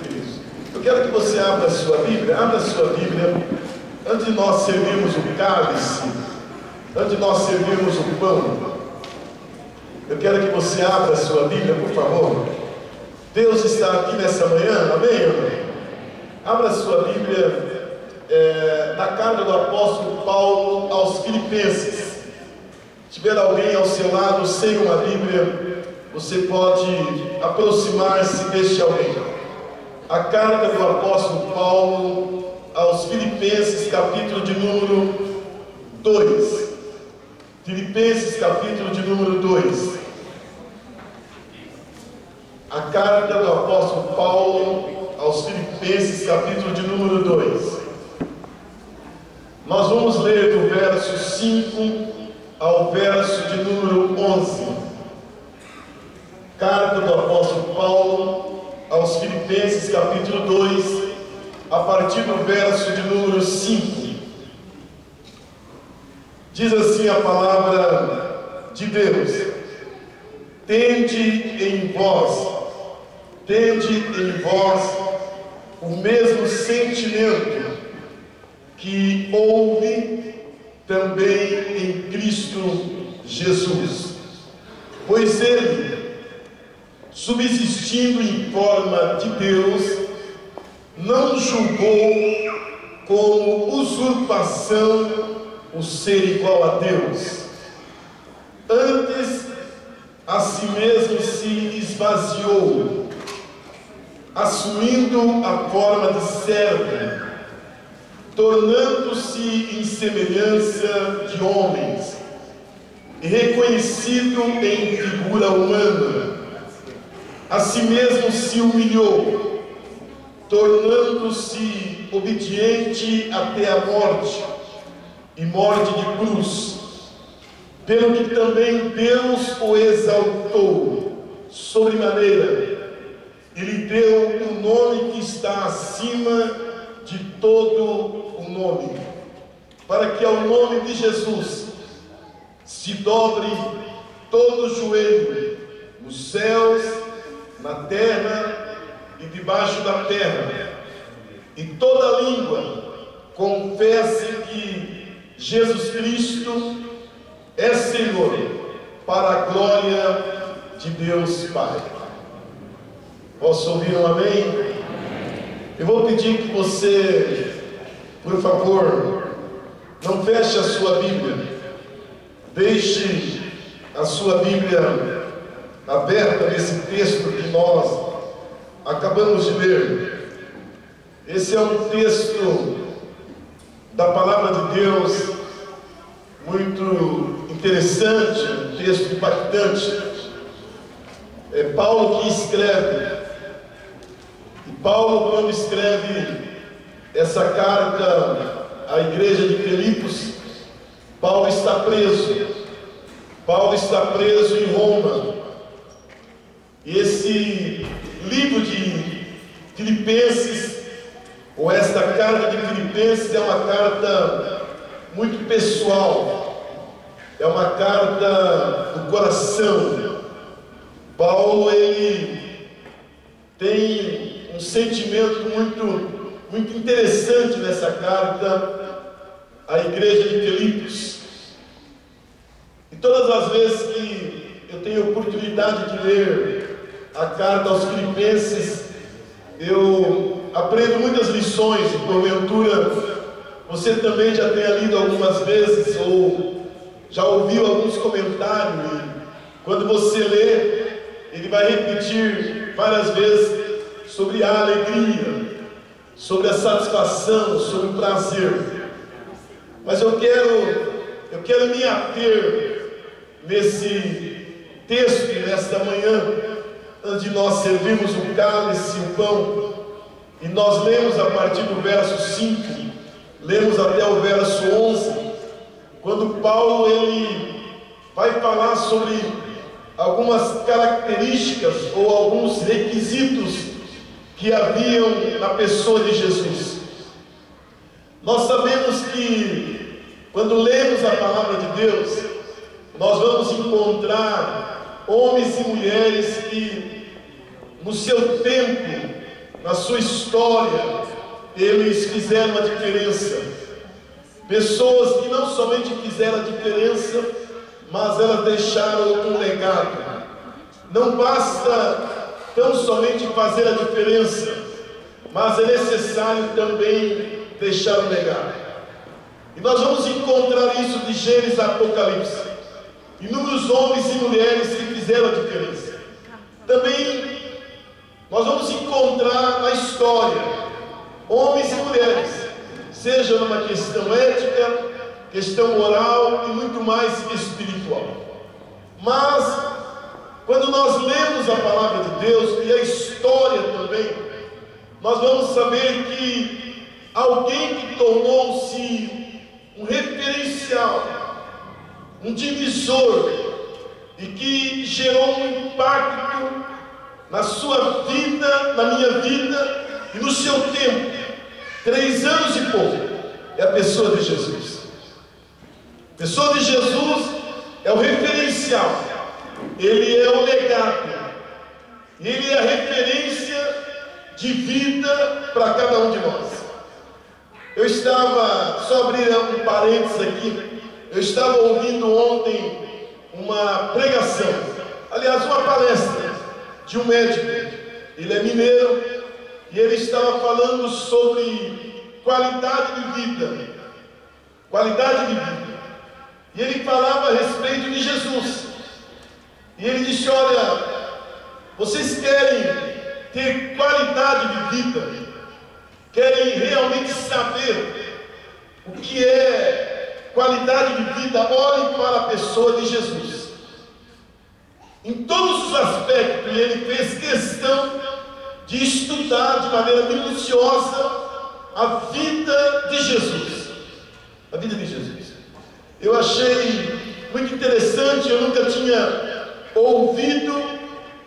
queridos. Eu quero que você abra a sua Bíblia, antes de nós servirmos o cálice, antes de nós servirmos o pão. Eu quero que você abra a sua Bíblia, por favor. Deus está aqui nessa manhã, amém? Abra a sua Bíblia na carta do apóstolo Paulo aos Filipenses. Se tiver alguém ao seu lado sem uma Bíblia, você pode aproximar-se deste alguém. A carta do apóstolo Paulo aos Filipenses, capítulo de número 2. Filipenses, capítulo de número 2. A carta do apóstolo Paulo aos Filipenses, capítulo de número 2. Nós vamos ler do verso 5 ao verso de número 11. Carta do apóstolo Paulo aos Filipenses, capítulo 2, a partir do verso de número 5. Diz assim a palavra de Deus: tende em vós o mesmo sentimento que houve também em Cristo Jesus, pois ele, subsistindo em forma de Deus, não julgou como usurpação o ser igual a Deus. Antes, a si mesmo se esvaziou, assumindo a forma de servo, tornando-se em semelhança de homens, e reconhecido em figura humana, a si mesmo se humilhou, tornando-se obediente até a morte, e morte de cruz, pelo que também Deus o exaltou sobremaneira, e lhe deu o nome que está acima de todo o nome, para que ao nome de Jesus se dobre todo o joelho, nos céus, na terra e debaixo da terra, e toda língua confesse que Jesus Cristo é Senhor, para a glória de Deus Pai. Posso ouvir um amém? Eu vou pedir que você, por favor, não feche a sua Bíblia. Deixe a sua Bíblia aberta nesse texto que nós acabamos de ler. Esse é um texto da palavra de Deus muito interessante, um texto impactante. É Paulo que escreve. E Paulo, quando escreve essa carta à igreja de Filipos, Paulo está preso. Paulo está preso em Roma. E esse livro de Filipenses, ou esta carta de Filipenses, é uma carta muito pessoal. É uma carta do coração. Paulo, ele tem um sentimento muito interessante nessa carta à igreja de Filipos. E todas as vezes que eu tenho oportunidade de ler a carta aos Filipenses, eu aprendo muitas lições. E porventura você também já tenha lido algumas vezes ou já ouviu alguns comentários, e quando você lê, ele vai repetir várias vezes sobre a alegria, sobre a satisfação, sobre o prazer. Mas eu quero me ater nesse texto, nesta manhã, antes de nós servirmos o cálice e o pão, e nós lemos a partir do verso 5, lemos até o verso 11, quando Paulo ele vai falar sobre algumas características ou alguns requisitos que haviam na pessoa de Jesus. Nós sabemos que quando lemos a palavra de Deus, nós vamos encontrar homens e mulheres que no seu tempo na sua história, eles fizeram a diferença. Pessoas que não somente fizeram a diferença, mas elas deixaram um legado. Não basta tão somente fazer a diferença, mas é necessário também deixar um legado. E nós vamos encontrar isso de Gênesis a Apocalipse. Inúmeros homens e mulheres que fizeram a diferença. Também nós vamos encontrar na história homens e mulheres, seja numa questão ética, questão moral e muito mais espiritual. Mas quando nós lemos a palavra de Deus e a história também, nós vamos saber que alguém que tornou-se um referencial, um divisor, e que gerou um impacto na sua vida, na minha vida e no seu tempo, 3 anos e pouco, é a pessoa de Jesus. A pessoa de Jesus é o referencial, ele é o legado, ele é a referência de vida para cada um de nós. Eu estava, só abrir um parênteses aqui, eu estava ouvindo ontem uma pregação, aliás, uma palestra de um médico. Ele é mineiro e ele estava falando sobre qualidade de vida. Qualidade de vida. E ele falava a respeito de Jesus. E ele disse: olha, vocês querem ter qualidade de vida? Querem realmente saber o que é qualidade de vida? Olhem para a pessoa de Jesus. Em todos os aspectos, ele fez questão de estudar de maneira minuciosa a vida de Jesus. A vida de Jesus. Eu achei muito interessante, eu nunca tinha ouvido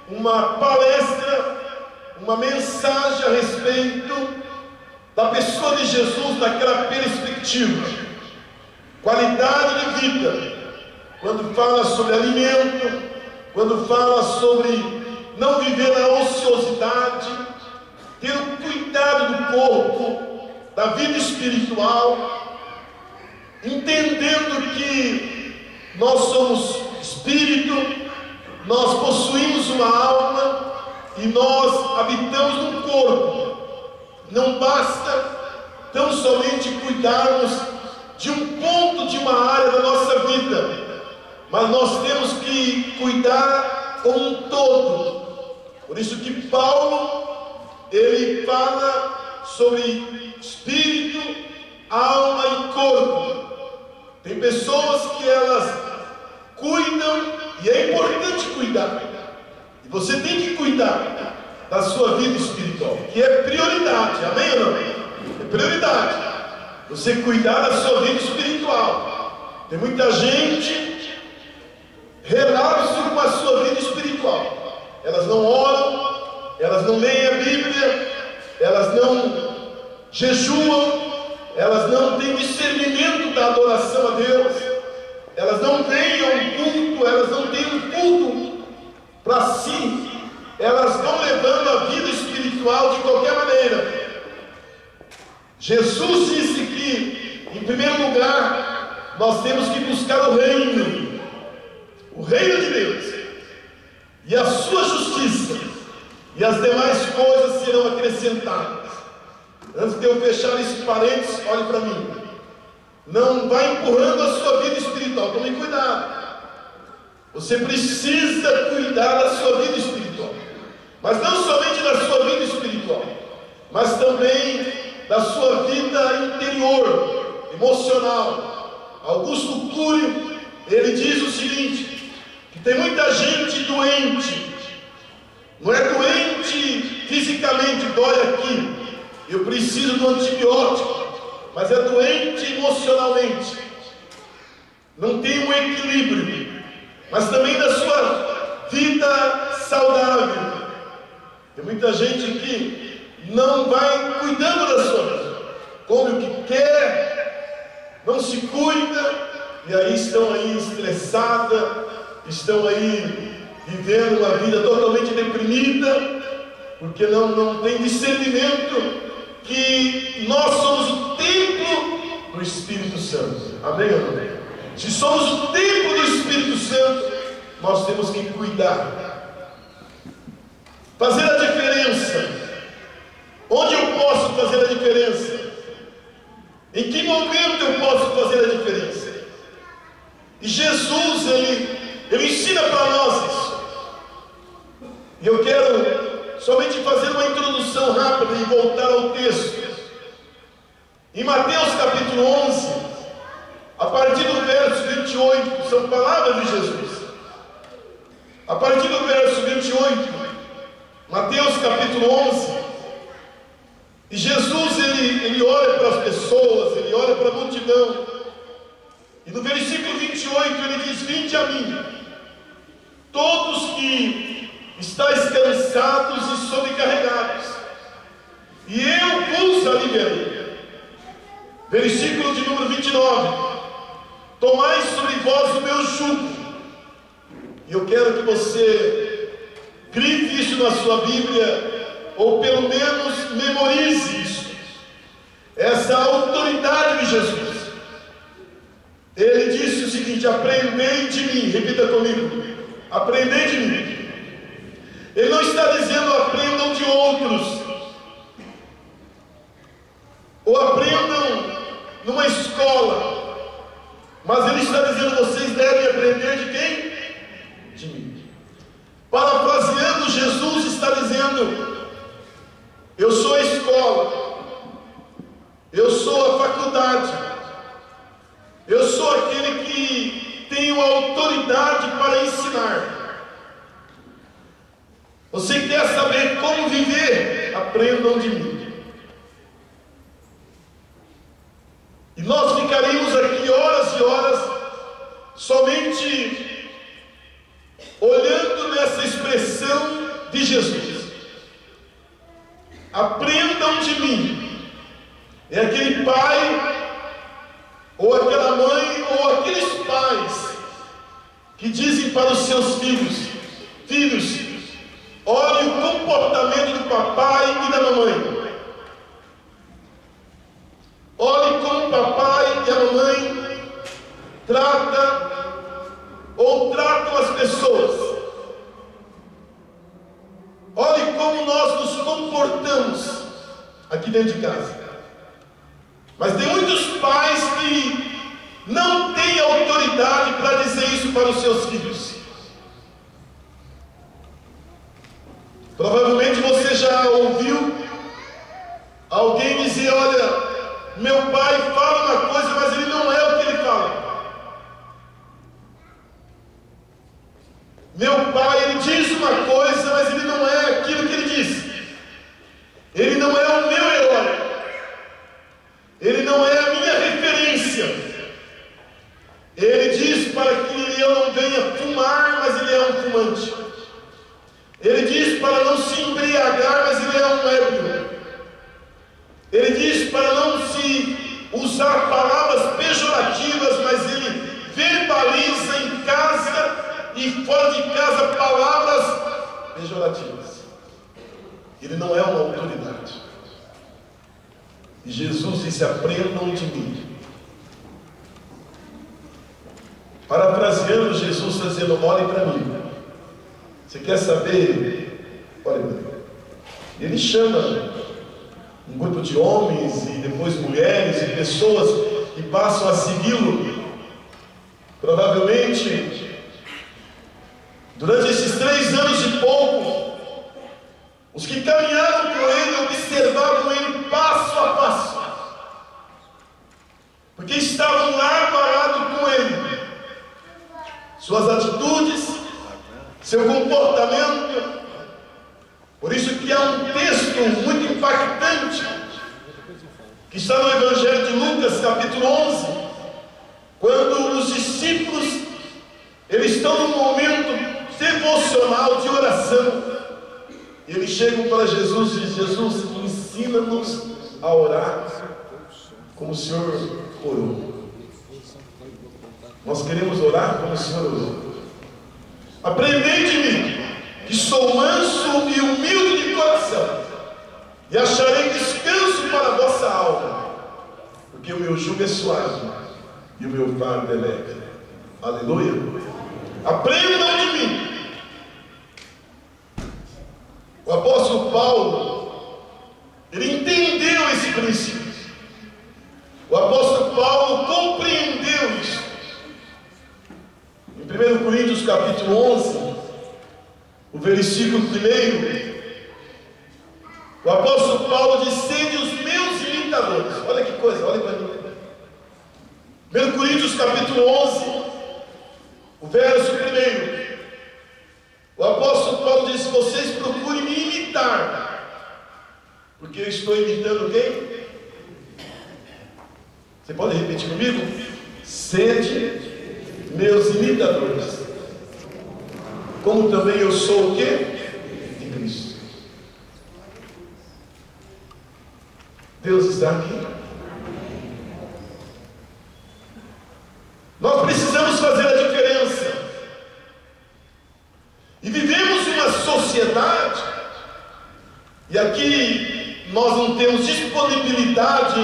uma palestra, uma mensagem a respeito da pessoa de Jesus naquela perspectiva. Qualidade de vida, quando fala sobre alimento, quando fala sobre não viver na ociosidade, ter o cuidado do corpo, da vida espiritual, entendendo que nós somos espírito, nós possuímos uma alma e nós habitamos no corpo. Não basta tão somente cuidarmos de um ponto, de uma área da nossa vida, mas nós temos que cuidar como um todo. Por isso que Paulo, ele fala sobre espírito, alma e corpo. Tem pessoas que elas cuidam, e é importante cuidar, e você tem que cuidar da sua vida espiritual, que é prioridade, amém ou não? É prioridade, você cuidar da sua vida espiritual. Tem muita gente relapso com a sua vida espiritual, elas não oram, elas não leem a Bíblia, elas não jejuam, elas não têm discernimento da adoração a Deus, elas não vêm a um culto, elas não têm um culto para si, elas vão levando a vida espiritual de qualquer maneira. Jesus disse que, em primeiro lugar, nós temos que buscar o reino de Deus, e a sua justiça, e as demais coisas serão acrescentadas. Antes de eu fechar esse parênteses, olhe para mim. Não vá empurrando a sua vida espiritual, tome cuidado. Você precisa cuidar da sua vida espiritual, mas não somente da sua vida espiritual, mas também da sua vida interior, emocional. Augusto Cury, ele diz o seguinte, que tem muita gente doente, não é doente fisicamente, dói aqui, eu preciso do antibiótico, mas é doente emocionalmente, não tem um equilíbrio, mas também da sua vida saudável. Tem muita gente que não vai cuidando da sua vida, come o que quer, não se cuida, e aí estão aí estressadas, estão aí vivendo uma vida totalmente deprimida, porque não tem discernimento que nós somos o templo do Espírito Santo. Amém ou não? Se somos o templo do Espírito Santo, nós temos que cuidar, fazer a diferença. Onde eu posso fazer a diferença? Em que momento eu posso fazer a diferença? E Jesus, Ele ensina para nós isso. E eu quero somente fazer uma introdução rápida e voltar ao texto. Em Mateus capítulo 11, a partir do verso 28, são palavras de Jesus. A partir do verso 28, Mateus capítulo 11, e Jesus, ele olha para as pessoas, ele olha para a multidão, e no versículo 28 ele diz: vinde a mim, todos que estáis cansados e sobrecarregados, e eu vos aliviarei. Versículo de número 29, tomai sobre vós o meu jugo. E eu quero que você grife isso na sua Bíblia, ou pelo menos memorize isso, essa autoridade de Jesus. Ele disse o seguinte: aprendei de mim. Repita comigo: aprendei de mim. Ele não está dizendo aprendam de outros, ou aprendam numa escola, mas ele está dizendo: vocês devem aprender de quem? De mim. Parafraseando, Jesus está dizendo: eu sou a escola, eu sou a faculdade, eu sou aquele que tenho autoridade para ensinar. Você quer saber como viver? Aprendam de mim. E nós ficaríamos aqui horas e horas somente olhando nessa expressão de Jesus. Aprendam de mim. É aquele pai, ou aquela mãe, ou aqueles pais que dizem para os seus filhos: filhos, olhe o comportamento do papai e da mamãe. Olhe como o papai e a mamãe tratam as pessoas. Olhe como nós nos comportamos aqui dentro de casa. Mas tem muitos pais que não têm autoridade para dizer isso para os seus filhos. Provavelmente você já ouviu alguém dizer: olha, meu pai fala uma coisa, mas ele não é o que ele fala. Meu pai, ele diz uma coisa, mas ele não é aquilo que ele diz. Ele não é o meu herói. Ele não é a minha referência. Ele diz para que eu não venha fumar, mas ele é um fumante. Ele diz para não se embriagar, mas ele é um ébrio. Ele diz para não se usar palavras pejorativas, mas ele verbaliza em casa e fora de casa palavras pejorativas. Ele não é uma autoridade. E Jesus disse: aprendam de mim. Parafraseando, Jesus está dizendo: olhem para mim. Você quer saber? Olhem para mim. Ele chama um grupo de homens e depois mulheres e pessoas que passam a segui-lo. Provavelmente, durante esses 3 anos e pouco, os que caminharam com ele observavam ele passo a passo, porque estavam lá parados com ele. Suas atitudes, seu comportamento. Por isso que há um texto muito impactante que está no Evangelho de Lucas, capítulo 11, quando os discípulos eles estão num momento devocional de oração. Eles chegam para Jesus e dizem: Jesus, ensina-nos a orar como o Senhor orou. Nós queremos orar como o Senhor orou. Aprendei de mim. que sou manso e humilde de coração, e acharei descanso para a vossa alma, porque o meu jugo é suave e o meu fardo é leve. Aleluia. Aprendam de mim. O apóstolo Paulo, ele entendeu esse princípio. O apóstolo Paulo compreendeu isso. Em 1 Coríntios capítulo 11, o versículo 1, o apóstolo Paulo diz: sede os meus imitadores. Olha que coisa, olha para mim. 1 Coríntios capítulo 11, o verso 1, o apóstolo Paulo diz: vocês procurem me imitar, porque eu estou imitando quem? Você pode repetir comigo? Sede meus imitadores, como também eu sou o quê? De Cristo. Deus está aqui. Nós precisamos fazer a diferença. E vivemos uma sociedade, e aqui nós não temos disponibilidade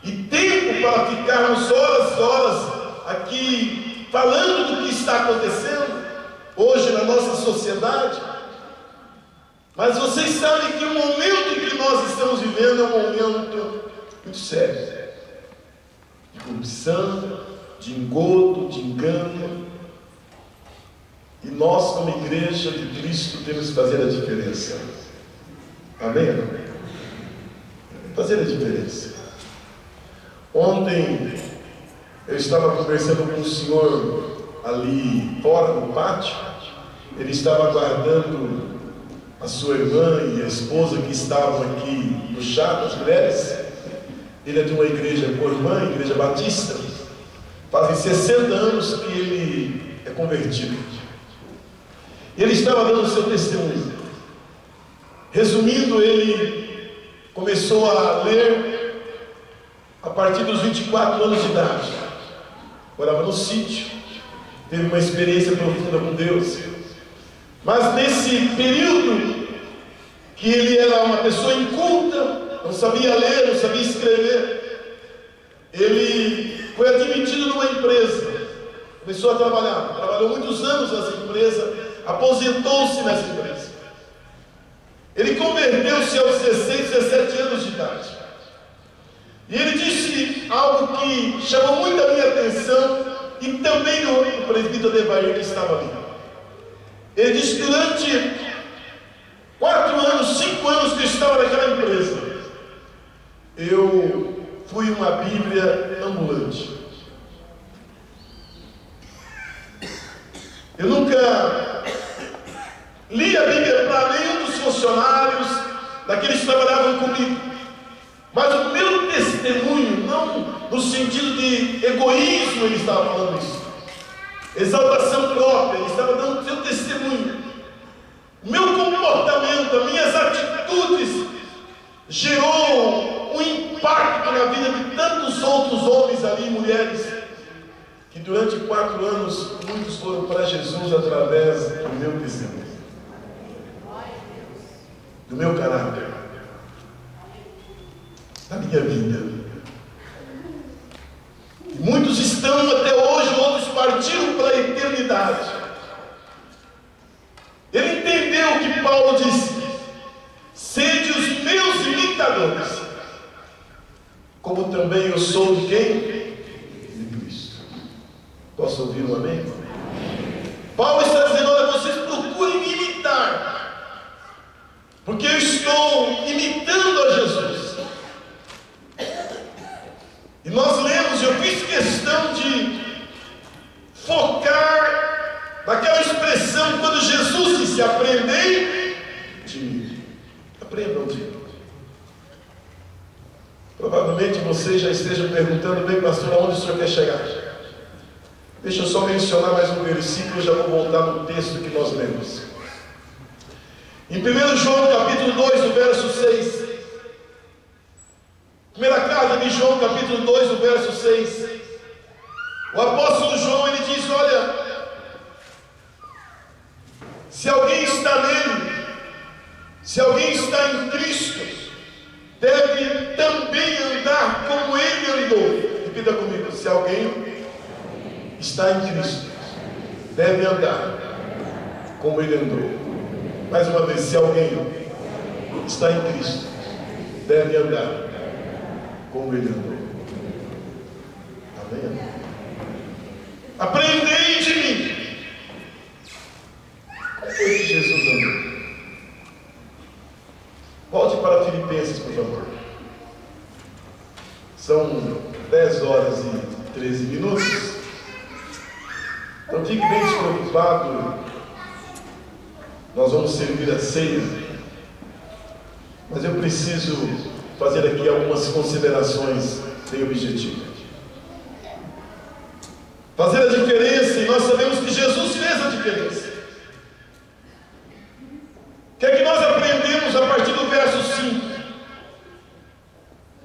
e tempo para ficarmos horas e horas aqui falando do que está acontecendo hoje na nossa sociedade. Mas vocês sabem que o momento em que nós estamos vivendo é um momento muito sério, de corrupção, de engodo, de engano. E nós, como igreja de Cristo, temos que fazer a diferença. Amém? Fazer a diferença. Ontem eu estava conversando com um senhor ali fora no pátio. Ele estava aguardando a sua irmã e a esposa que estavam aqui no chá das mulheres. Ele é de uma igreja co-irmã, igreja batista. Fazem 60 anos que ele é convertido. E ele estava dando o seu testemunho. Resumindo, ele começou a ler a partir dos 24 anos de idade. Morava no sítio, teve uma experiência profunda com Deus. Mas nesse período que ele era uma pessoa inculta, não sabia ler, não sabia escrever, ele foi admitido numa empresa, começou a trabalhar, trabalhou muitos anos nessa empresa, aposentou-se nessa empresa. Ele converteu-se aos 16, 17 anos de idade. E ele disse algo que chamou muito a minha atenção, e também do presbítero Devair que estava ali. Ele disse: durante 4 anos, 5 anos que eu estava naquela empresa, eu fui uma Bíblia ambulante. Eu nunca li a Bíblia para nenhum dos funcionários, daqueles que trabalhavam comigo. Mas o meu testemunho, não no sentido de egoísmo, ele estava falando isso, exaltação própria, ele estava dando o seu testemunho. O meu comportamento, as minhas atitudes, gerou um impacto na vida de tantos outros homens ali, mulheres, que durante 4 anos, muitos foram para Jesus através do meu testemunho, do meu caráter, da minha vida. E muitos estão até hoje, outros partiram para a eternidade. Ele entendeu o que Paulo disse: sede os meus imitadores, como também eu sou de quem? De Cristo. Posso ouvir um amém? Paulo está dizendo: olha, vocês procurem me imitar, porque eu estou imitando a Jesus. E nós lemos, eu fiz questão de focar naquela expressão quando Jesus disse: aprendei de mim. Aprendam de mim. Provavelmente vocês já estejam perguntando: bem, pastor, aonde o senhor quer chegar? Deixa eu só mencionar mais um versículo, já vou voltar no texto que nós lemos. Em 1 João capítulo 2, o verso 6. Primeira carta de João, capítulo 2, o verso 6. O apóstolo João, ele diz: olha, se alguém Se alguém está em Cristo, deve também andar como Ele andou. Repita comigo: se alguém está em Cristo, deve andar como Ele andou. Mais uma vez: se alguém está em Cristo, deve andar como Ele andou. Amém? Aprendei de mim. Como foi que Jesus andou? Volte para Filipenses, por favor. São 10 horas e 13 minutos. Não fique bem despreocupado. Nós vamos servir a ceia. Mas eu preciso fazer aqui algumas considerações bem objetivas. Fazer a diferença, e nós sabemos que Jesus fez a diferença. O que é que nós aprendemos a partir do verso 5?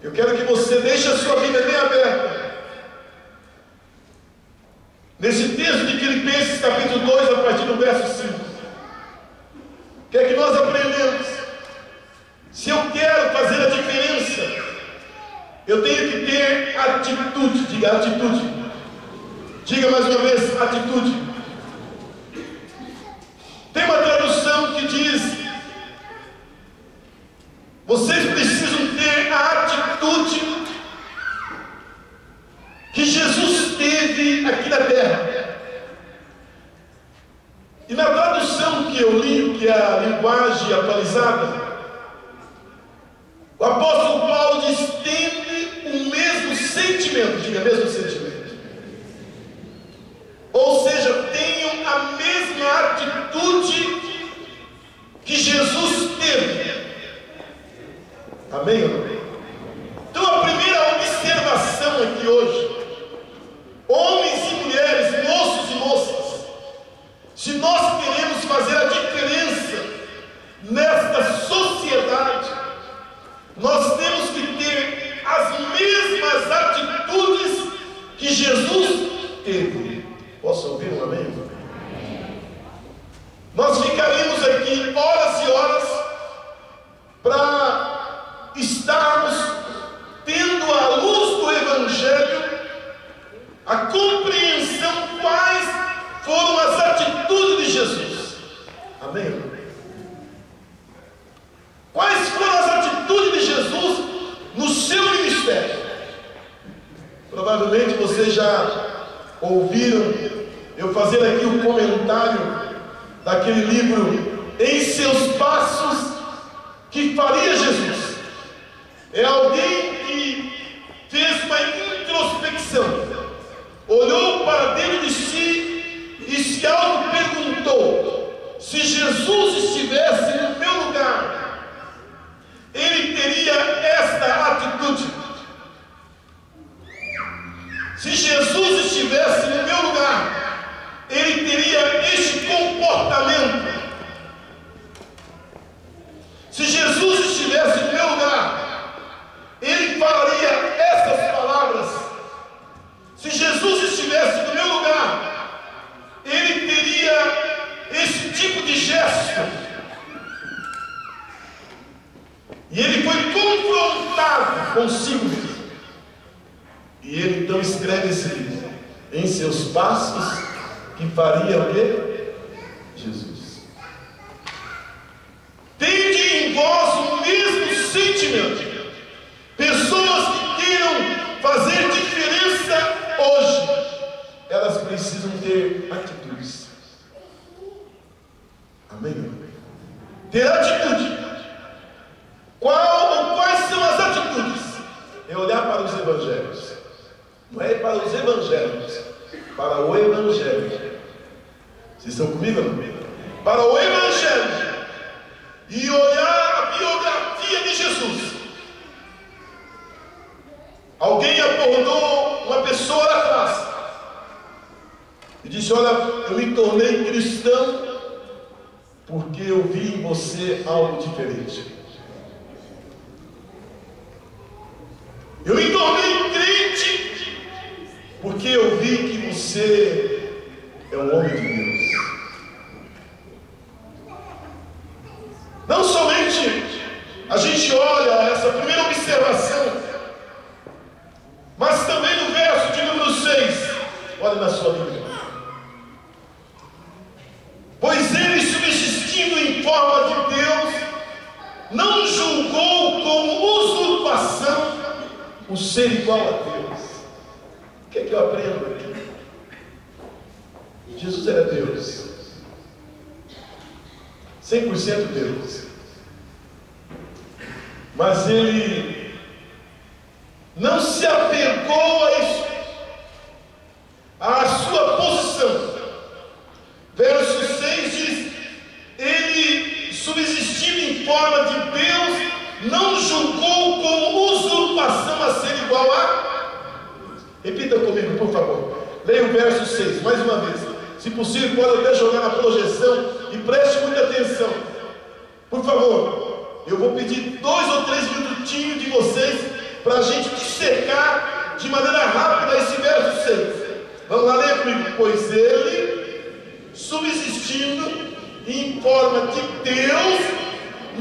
Eu quero que você deixe a sua Bíblia bem aberta. Nesse texto de Filipenses, capítulo 2, a partir do verso 5. O que é que nós aprendemos? Se eu quero fazer a diferença, eu tenho que ter atitude. Diga atitude. Diga mais uma vez, atitude. Tem uma tradução que diz: vocês precisam ter a atitude que Jesus teve aqui na terra. E na tradução que eu li, que é a linguagem atualizada, o apóstolo Paulo diz: tende o mesmo sentimento. Diga, mesmo sentimento. Ou seja, tenham a mesma atitude que Jesus teve. Amém? Então a primeira observação aqui hoje, homens e mulheres, moços e moças, se nós queremos fazer a diferença nesta sociedade, nós temos que ter as mesmas atitudes que Jesus teve. Posso ouvir um amém? Nós ficaríamos aqui horas e horas para estarmos tendo à luz do Evangelho a compreensão quais foram as atitudes de Jesus. Amém? Quais foram as atitudes de Jesus no seu ministério? Provavelmente vocês já ouviram eu fazer aqui um comentário daquele livro Em Seus Passos que Faria Jesus. É alguém que fez uma introspecção, olhou para dentro de si e se auto-perguntou: se Jesus estivesse no meu lugar, ele teria esta atitude. Se Jesus estivesse no meu lugar, ele teria este comportamento. Se Jesus estivesse no meu lugar, ele falaria essas palavras. Se Jesus estivesse no meu lugar, ele teria esse tipo de gesto. E ele foi confrontado consigo mesmo. E ele então escreve esse livro, Em Seus Passos que Faria o quê? Jesus. Tende em vós o mesmo sentimento. Pessoas que queiram fazer diferença hoje, elas precisam ter atitudes. Amém? Ter atitude. Quais são as atitudes? É olhar para os evangelhos. Não é para os evangelhos, para o Evangelho. Vocês estão comigo? Para o Evangelho. E olhar a biografia de Jesus. Alguém abordou uma pessoa lá atrás e disse: olha, eu me tornei cristão porque eu vi em você algo diferente. Eu me tornei crente porque eu vi que você é um homem de Deus. Não somente o ser igual a Deus. O que é que eu aprendo aqui? Jesus era Deus, 100% Deus, mas Ele não se apegou a isso, a sua posição. Verso 6 diz: Ele, subsistindo em forma de Deus, não julgou como usurpação a ser igual a... Repita comigo, por favor. Leia o verso 6, mais uma vez. Se possível, pode até jogar na projeção e preste muita atenção. Por favor, eu vou pedir 2 ou 3 minutinhos de vocês para a gente dissecar de maneira rápida esse verso 6. Vamos lá, ler comigo. Pois Ele, subsistindo em forma de Deus,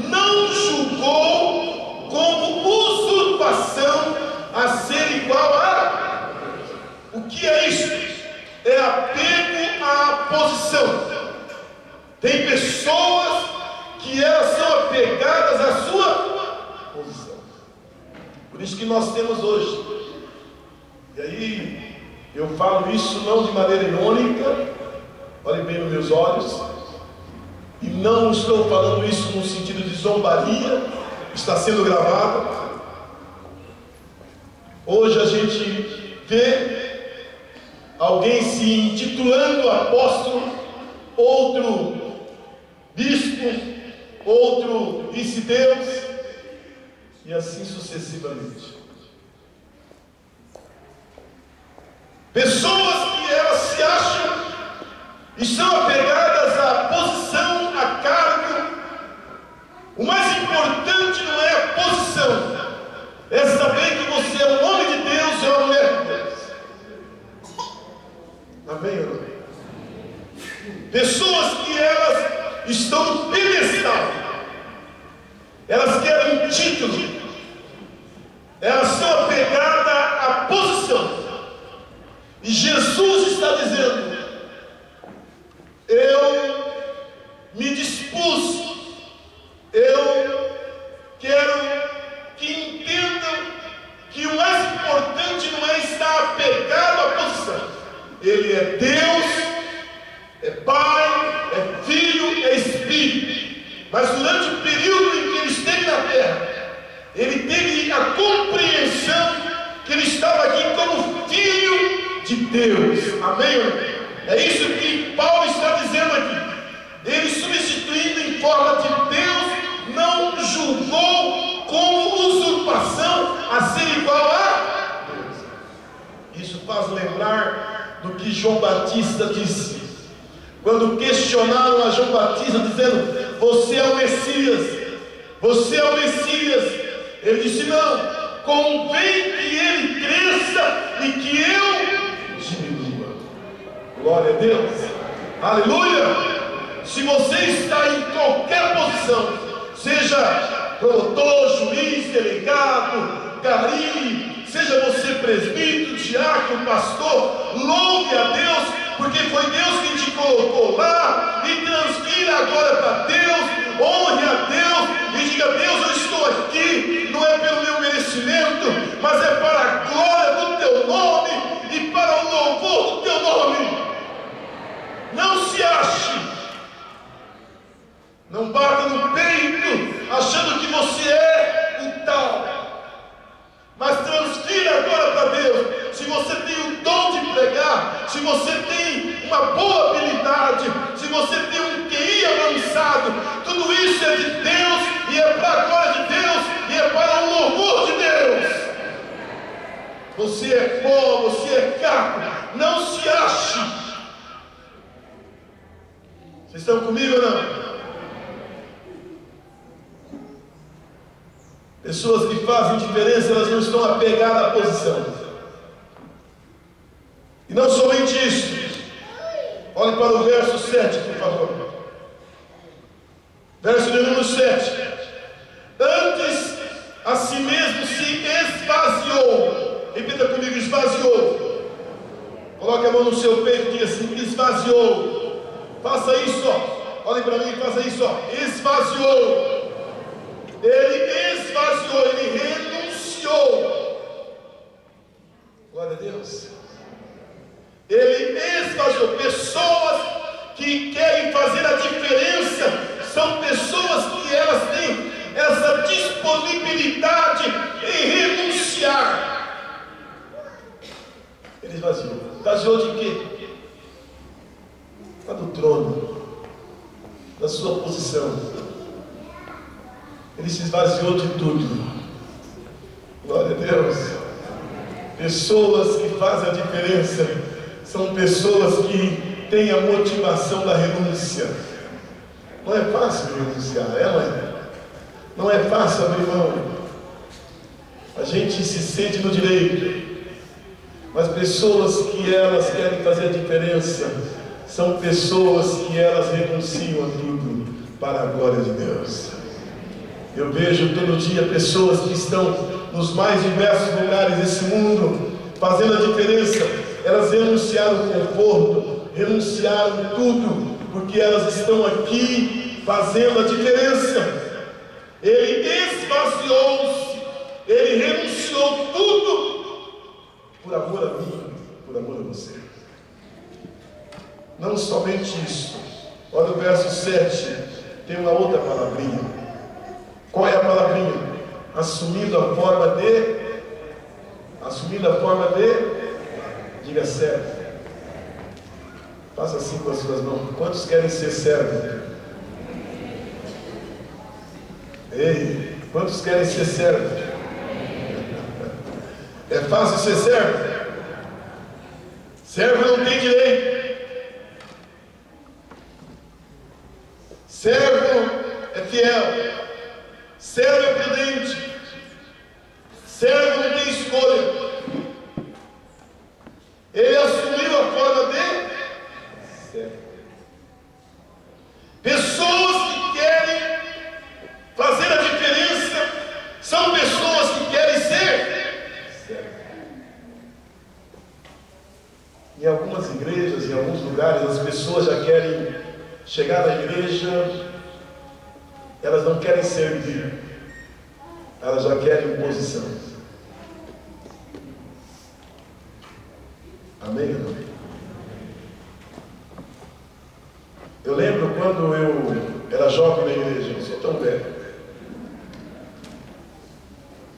não julgou como usurpação a ser igual a... O que é isso? É apego à posição. Tem pessoas que elas são apegadas à sua posição. Por isso que nós temos hoje. E aí eu falo isso não de maneira irônica, olhe bem nos meus olhos, e não estou falando isso no sentido de zombaria, está sendo gravado. Hoje a gente vê alguém se intitulando apóstolo, outro bispo, outro vice-deus, e assim sucessivamente. Pessoas que elas se acham e são apegadas à posição, a cargo. O mais importante não é a posição, é saber que você é um homem de Deus, é uma mulher de Deus. Amém ou não? Pessoas que elas estão no pedestal, elas querem título, elas são apegadas à posição. E Jesus está dizendo: eu me dispus, eu quero que entendam que o mais importante não é estar apegado à posição. Ele é Deus, é Pai, é Filho, é Espírito. Mas durante o período em que ele esteve na terra, ele teve a compreensão que ele estava aqui como Filho de Deus. Amém? É isso que Paulo está dizendo aqui. Ele, substituindo em forma de Deus, não julgou como usurpação a ser igual a Deus. Isso faz lembrar do que João Batista disse quando questionaram a João Batista, dizendo: você é o Messias, você é o Messias. Ele disse: não, convém que ele cresça e que eu diminua. Glória a Deus, aleluia. Se você está em qualquer posição, seja promotor, juiz, delegado, gari, seja você presbítero, diácono, pastor, louve a Deus, porque foi Deus quem te colocou lá, e transfira agora para Deus, honre a Deus, e diga: Deus, eu estou aqui, não é pelo meu merecimento, mas é para a glória do teu nome, e para o louvor do teu nome. Não se ache, não bata no peito, achando que você é o tal, mas transfira agora para Deus. Se você tem o dom de pregar, se você tem uma boa habilidade, se você tem um QI avançado, tudo isso é de Deus, e é para a glória de Deus, e é para o louvor de Deus. Você é pó, você é caco, não se ache. Vocês estão comigo ou não? Pessoas que fazem diferença, elas não estão apegadas à posição. E não somente isso. Olhe para o verso 7, por favor. Verso de número 7. Antes a si mesmo se esvaziou. Repita comigo: esvaziou. Coloque a mão no seu peito e diga assim: esvaziou. Faça isso, ó. Olhe para mim e faça isso, ó. Esvaziou. Ele esvaziou, ele renunciou. esvaziou de quê? Do trono, da sua posição. Ele se esvaziou de tudo. Glória a Deus. Pessoas que fazem a diferença são pessoas que têm a motivação da renúncia. Não é fácil renunciar, mãe? Não é fácil abrir mão. A gente se sente no direito, mas pessoas que elas querem fazer a diferença são pessoas que elas renunciam a tudo para a glória de Deus. Eu vejo todo dia pessoas que estão nos mais diversos lugares desse mundo fazendo a diferença. Elas renunciaram o conforto, renunciaram tudo, porque elas estão aqui fazendo a diferença. Ele esvaziou-se, ele renunciou tudo por amor a mim, por amor a você. Não somente isso. Olha o verso 7, tem uma outra palavrinha. Qual é a palavrinha? Assumindo a forma de... Diga servo. Faça assim com as suas mãos. Quantos querem ser servo? Ei, quantos querem ser servo? É fácil ser servo? Servo não tem direito. Servo é fiel, servo é prudente, servo não tem escolha. Ele assumiu a forma de servo. Pessoas que querem fazer a diferença são pessoas que querem ser servo. Em algumas igrejas, em alguns lugares, as pessoas já querem chegar na igreja, elas não querem servir, elas já querem posição. Amém? Eu lembro quando eu era jovem na igreja, não sou tão velho,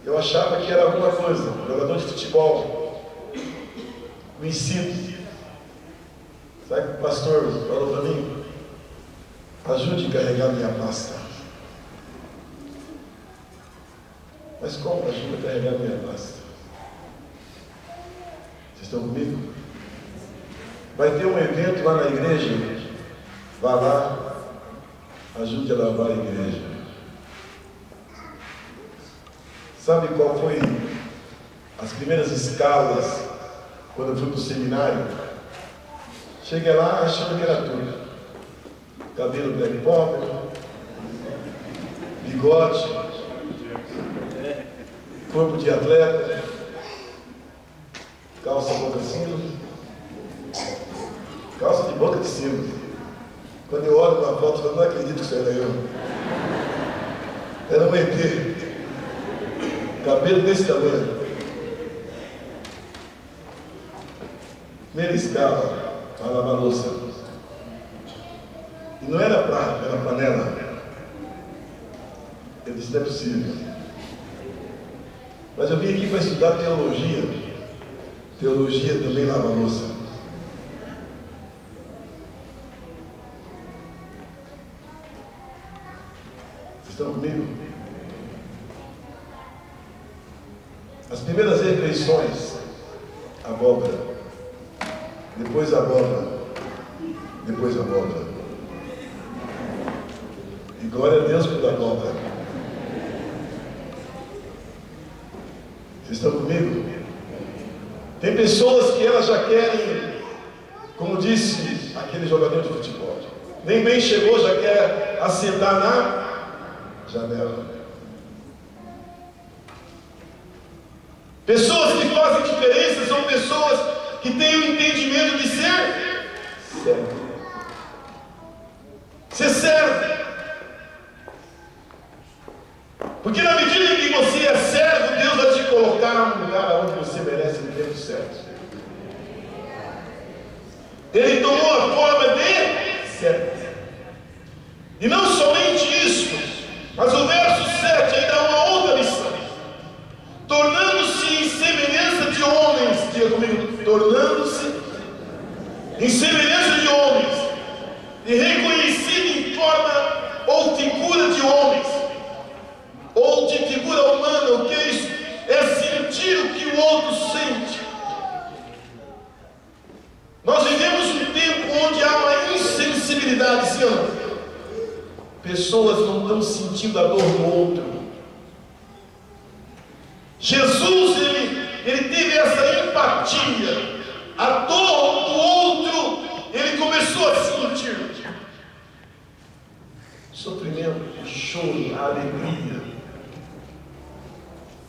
eu achava que era alguma coisa, jogador de futebol, conhecido. Sabe o que o pastor falou para mim? Ajude a carregar minha pasta. Mas como ajuda a carregar minha pasta? Vocês estão comigo? Vai ter um evento lá na igreja. Vá lá, ajude a lavar a igreja. Sabe qual foi as primeiras escalas quando eu fui para o seminário? Cheguei lá achando que era tudo. Cabelo black power, bigode, corpo de atleta, calça boca de sino, calça de boca de sino. Quando eu olho uma foto, eu não acredito que isso era eu. Era um ET, cabelo desse tamanho. Primeira escala, para lavar louça. E não era prato, era panela. Eu disse, não é possível. Mas eu vim aqui para estudar teologia. Teologia também lava louça. Vocês estão comigo? As primeiras refeições, abóbora. Depois abóbora. Depois abóbora. E glória a Deus por abóbora. Vocês estão comigo? Tem pessoas que elas já querem, como disse aquele jogador de futebol, nem bem chegou, já quer assentar na janela. Pessoas que fazem diferença são pessoas que têm o entendimento de ser servo. Ser servo. Porque na medida em que você é servo, Deus vai te colocar no lugar onde você merece no tempo certo. Ele tomou a forma de servo. E não somente isso, mas o verso 7 aí dá uma outra lição. Tornando-se em semelhança de homens, diga comigo, tornando-se em semelhança de homens, e reconhecido em forma ou figura de homens, ou de figura humana. O que é isso? É sentir o que o outro sente. Nós vivemos um tempo onde há uma insensibilidade, sim ou não? Pessoas não estão sentindo a dor do outro. Jesus, ele teve essa empatia. A dor do outro, ele começou a sentir. O sofrimento, o choro, a alegria.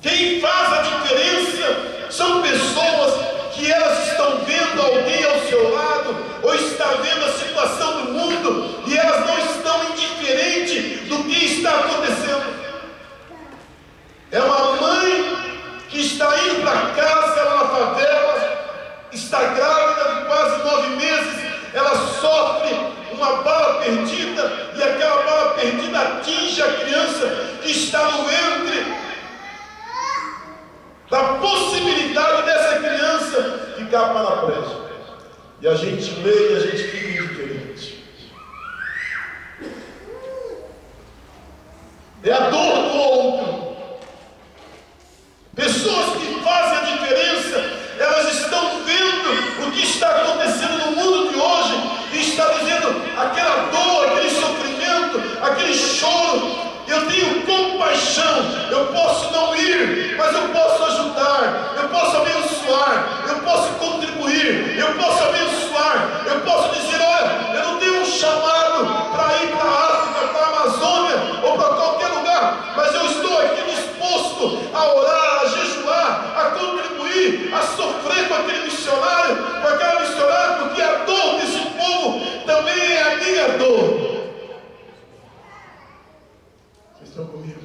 Quem faz a diferença são pessoas que elas estão vendo alguém ao seu lado, ou está vendo a situação do mundo, e elas não estão indiferentes do que está acontecendo. É uma mãe que está indo para casa, ela na favela, está grávida de quase 9 meses, ela sofre uma bala perdida, e aquela bala perdida atinge a criança que está no ventre, da possibilidade dessa criança ficar paraplégica. E a gente lê e a gente fica indiferente. É a dor do outro. Pessoas que fazem a diferença, elas estão vendo o que está acontecendo no mundo de hoje e está dizendo aquela dor, aquele sofrimento, aquele choro. Eu tenho compaixão, eu posso não ir, mas eu posso ajudar, eu posso abençoar, eu posso contribuir, eu posso abençoar, eu posso dizer, olha, eu não tenho um chamado para ir para a África, para a Amazônia ou para qualquer lugar, mas eu estou aqui disposto a orar, a jejuar, a contribuir, a sofrer com aquele missionário, com aquela missionária, porque a dor desse povo também é a minha dor. Estão comigo?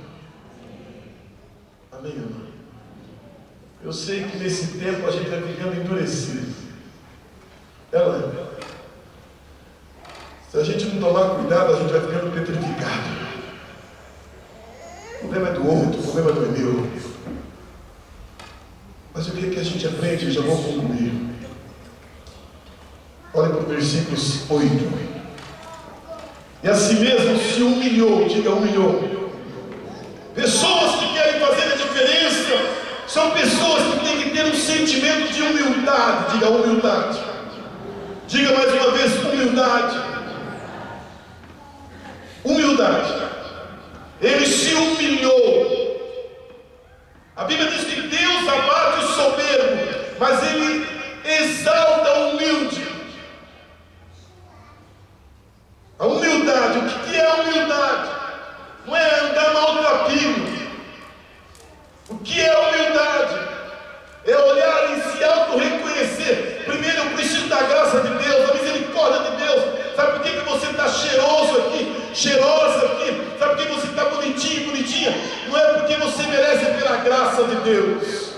Amém, irmão? Eu sei que nesse tempo a gente vai ficando endurecido. Se a gente não tomar cuidado, a gente vai ficando petrificado. O problema é do outro, o problema não é meu. Mas o que é que a gente aprende? Eu já vou concluir. Olha para o versículo 8. E a si mesmo se humilhou, diga humilhou. Pessoas que querem fazer a diferença são pessoas que têm que ter um sentimento de humildade. Diga humildade. Diga mais uma vez humildade. Humildade. Ele se humilhou. A Bíblia diz que Deus abate o soberbo, mas ele exalta o humilde. A humildade. O que é a humildade? Não é andar maltrapilho. O que é humildade? É olhar e se auto-reconhecer. Primeiro eu preciso da graça de Deus, da misericórdia de Deus. Sabe por que você está cheiroso aqui, cheirosa aqui? Sabe por que você está bonitinho, bonitinha? Não é porque você merece, é pela graça de Deus.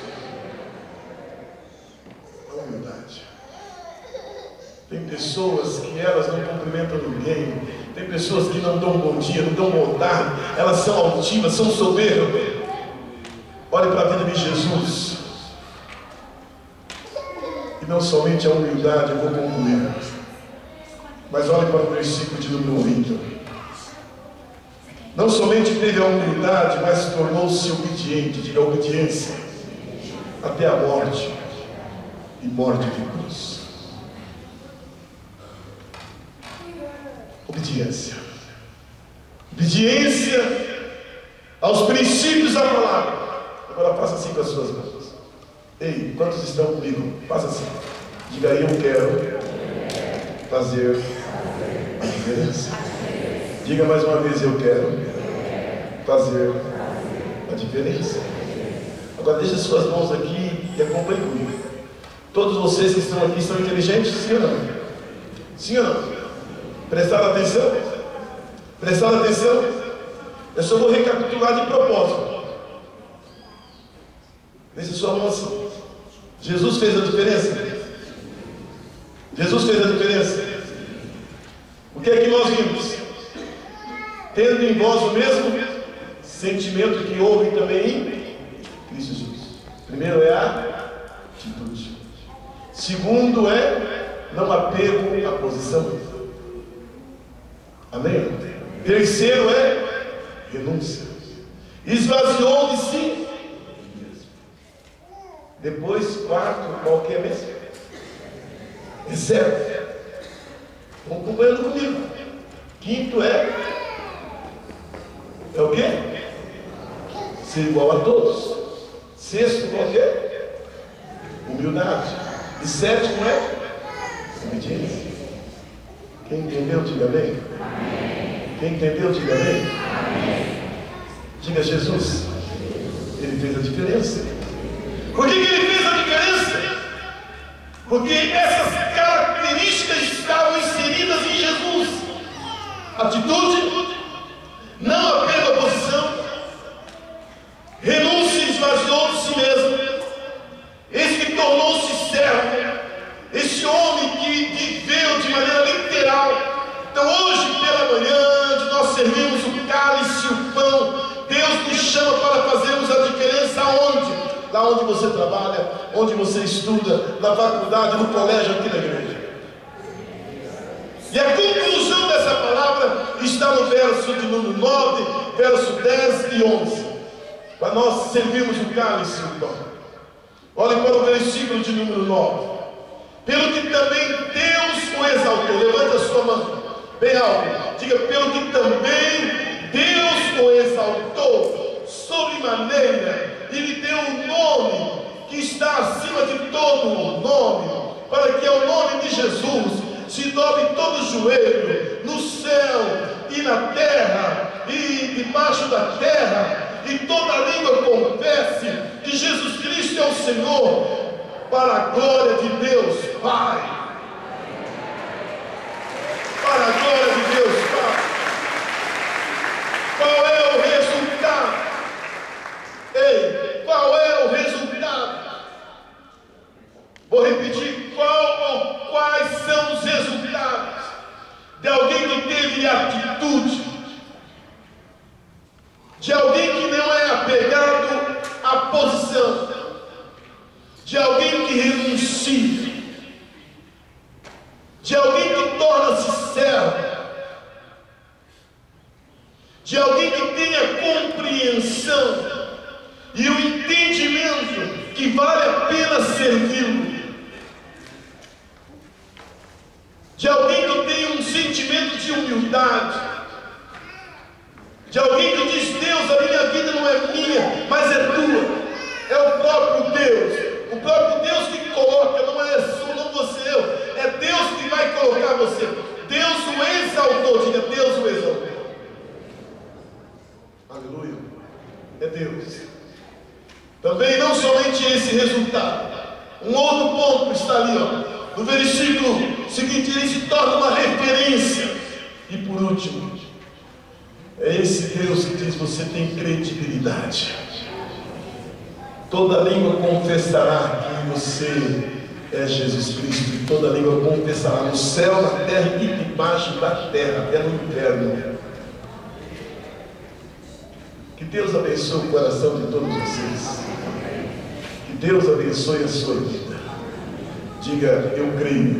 A humildade. Tem pessoas que elas não cumprimentam ninguém. Tem pessoas que não dão bom dia, não dão boa tarde. Elas são altivas, são soberbas. Olhe para a vida de Jesus. E não somente a humildade, eu vou concluir. Mas olhe para o versículo de número 20. Não somente teve a humildade, mas tornou-se obediente. Diga obediência. Até a morte. E morte de cruz. Obediência. Obediência aos princípios da palavra. Agora faça assim com as suas mãos. Ei, quantos estão comigo? Faça assim. Diga aí, eu quero fazer a diferença. Diga mais uma vez, eu quero fazer a diferença. Agora deixe as suas mãos aqui e acompanhe comigo. Todos vocês que estão aqui são inteligentes? Sim ou não? Sim ou não? Prestaram atenção? Prestaram atenção? Eu só vou recapitular de propósito. Deixa sua mão assim. Jesus fez a diferença? Jesus fez a diferença? O que é que nós vimos? Tendo em vós o mesmo sentimento que houve também em Cristo Jesus. Primeiro é a atitude. Segundo é não apego à posição. Amém? Terceiro é renúncia. Esvaziou de si mesmo. Depois, quarto, qual que é mesmo? Reserva. Estão acompanhando comigo. Quinto é o quê? Ser igual a todos. Sexto, qual que é? Humildade. E sétimo é obediência. Quem entendeu, diga amém. Quem entendeu, diga amém. Diga Jesus. Ele fez a diferença. Por que ele fez a diferença? Porque essas características estavam inseridas em Jesus. Atitude, não apego à posição, renúncia, esvaziou de si mesmo. Esse que tornou-se servo, esse homem que viveu de maneira literal. Então hoje pela manhã, de nós servirmos o cálice e o pão, Deus nos chama para fazermos a diferença aonde? Lá onde você trabalha, onde você estuda, na faculdade, no colégio, aqui na igreja. E a conclusão dessa palavra está no verso de número 9, verso 10 e 11. Para nós servirmos o cálice e o pão. Olhem para o versículo de número 9. Pelo que também Deus o exaltou. Levanta a sua mão bem alto. Diga, pelo que também Deus o exaltou sobremaneira, e lhe deu um nome que está acima de todo nome, para que ao nome de Jesus se dobre todo joelho, no céu e na terra e debaixo da terra, e toda língua confesse que Jesus Cristo é o Senhor, para a glória de Deus Pai. Para a glória de Deus Pai. Qual é o resultado? Ei, qual é o resultado? Vou repetir, quais são os resultados de alguém que teve atitude, de alguém que não é apegado à posição, de alguém que renuncia, de alguém que torna-se servo, de alguém que tenha compreensão e o entendimento que vale a pena servi-lo, de alguém que tem um sentimento de humildade, de alguém que diz, Deus, a minha vida não é minha, mas é tua, é o próprio Deus que coloca, não é só, não você, é Deus que vai colocar você. Deus o exaltou, diga, Deus o exaltou. Aleluia, é Deus. Também não somente esse resultado, um outro ponto está ali, ó, no versículo seguinte, ele se torna uma referência. E por último, é esse Deus que diz, você tem credibilidade. Toda língua confessará que você é Jesus Cristo, e toda língua confessará no céu, na terra e debaixo da terra, até no inferno. Que Deus abençoe o coração de todos vocês. Que Deus abençoe a sua vida. Diga, eu creio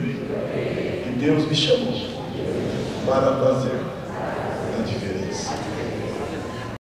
que Deus me chamou para fazer